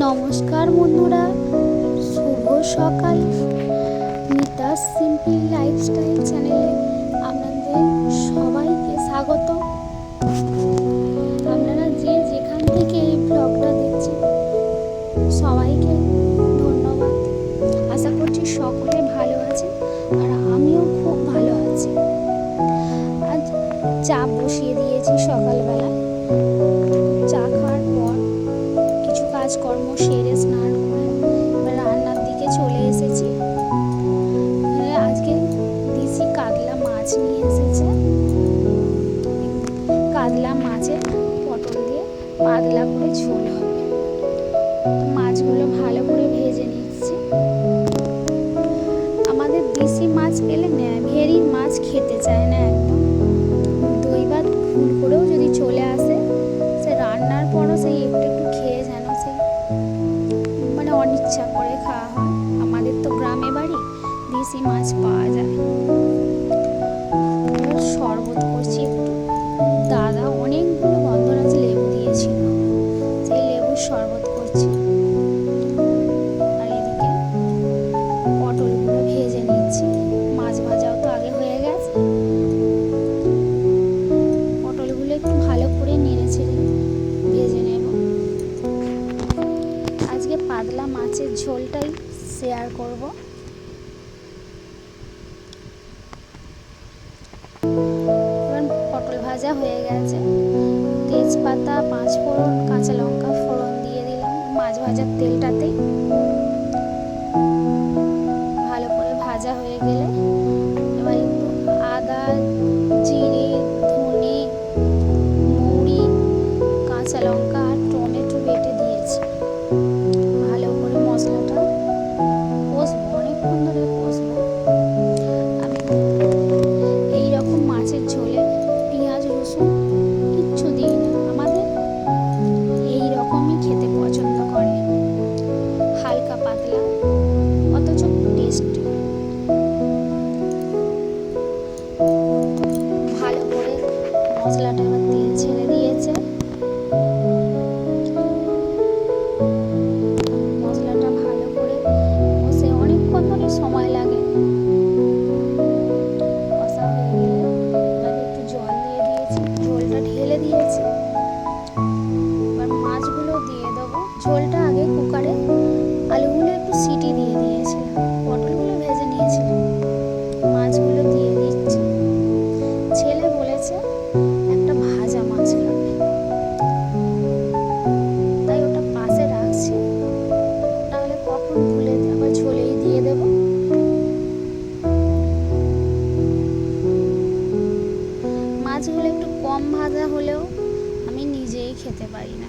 নমস্কার বন্ধুরা, শুভ সকাল। মিতাস সিম্পল লাইফস্টাইল চ্যানেলে আপনাদের সবাইকে স্বাগত। আপনারা যে যেখান থেকে এই ব্লগটা দেখছেন সবাইকে ধন্যবাদ। আশা করছি সকলে ভালো আছে আর আমিও খুব ভালো আছি। আজ চা বসিয়ে দিয়েছি সকালবেলা। চা খাওয়ার পর কিছু কাজকর্ম সেরে স্নান করে এবার রান্নার দিকে চলে এসেছি। আজকে দিশি কাতলা মাছ নিয়ে এসেছে। কাতলা মাছের পটল দিয়ে পাতলা করে ঝোল হবে। মাছগুলো ভালো করে ভেজে নিচ্ছি। আমাদের দেশি মাছ পেলে ভেরি মাছ খেতে চায় না একদম। দই ভাত ভুল করেও যদি চলে আসে, সে রান্নার পরও সেই একটু একটু খেয়ে যেন সেই অনিচ্ছা করে খাওয়া হয়। আমাদের তো গ্রামে বাড়ি, দেশি মাছ পাওয়া যায়। শরবত করছি একটু। দাদা অনেকগুলো গন্ধরাজ লেবু দিয়েছিল, সেই লেবুর শরবত করছি। আর এদিকে পটলগুলো ভেজে নিচ্ছি। মাছ ভাজাও তো আগে হয়ে গেছে। পটলগুলো একটু ভালো করে নেড়ে ছেড়ে ভেজে নেব। আজকে পাতলা মাছের ঝোলটাই শেয়ার করব। এবার পটল ভাজা হয়ে গেছে। তেজপাতা, পাঁচফোড়ন, কাঁচা লঙ্কা ফোড়ন দিয়ে দিলাম মাছ ভাজার তেলটাতেই। ভালো করে ভাজা হয়ে গেলে এবার একটু আদা, জিরে, ধনে, মৌরি, কাঁচা লঙ্কা আর টমেটো বেটে দিয়েছি। ভালো করে মশলাটা কষবো, অনেকক্ষণ ধরে কষবো। আমি এইরকম মাছের ঝোলে পেঁয়াজ রসুন কিচ্ছু দিই না। আমাদের এইরকমই খেতে পছন্দ করে, হালকা পাতলা অথচ টেস্টি। ভালো করে মশলাটা এবার তেল ছেড়ে দিয়েছে। মশলাটা ভালো করে কষে অনেকক্ষণ ধরে সময় লাগে। কষা হয়ে গেলে এবার একটু জল দিয়ে দিয়েছি, ঝোলটা ঢেলে দিয়েছি। এবার মাছগুলো দিয়ে দেবো। ঝোলটা আগে কুকারে আলুগুলো একটু সিটি দিয়ে দিয়েছিলাম, পটলগুলো ভেজে নিয়েছিলাম। মাছগুলো দিয়ে দিচ্ছি। ছেলে বলেছে একটা ভাজা মাছ খাবে, তাই ওটা পাশে রাখছি, নাহলে কখন ভুলে আবার ঝোলেই দিয়ে দেব। মাছগুলো একটু কম ভাজা হলেও আমি নিজেই খেতে পারি না।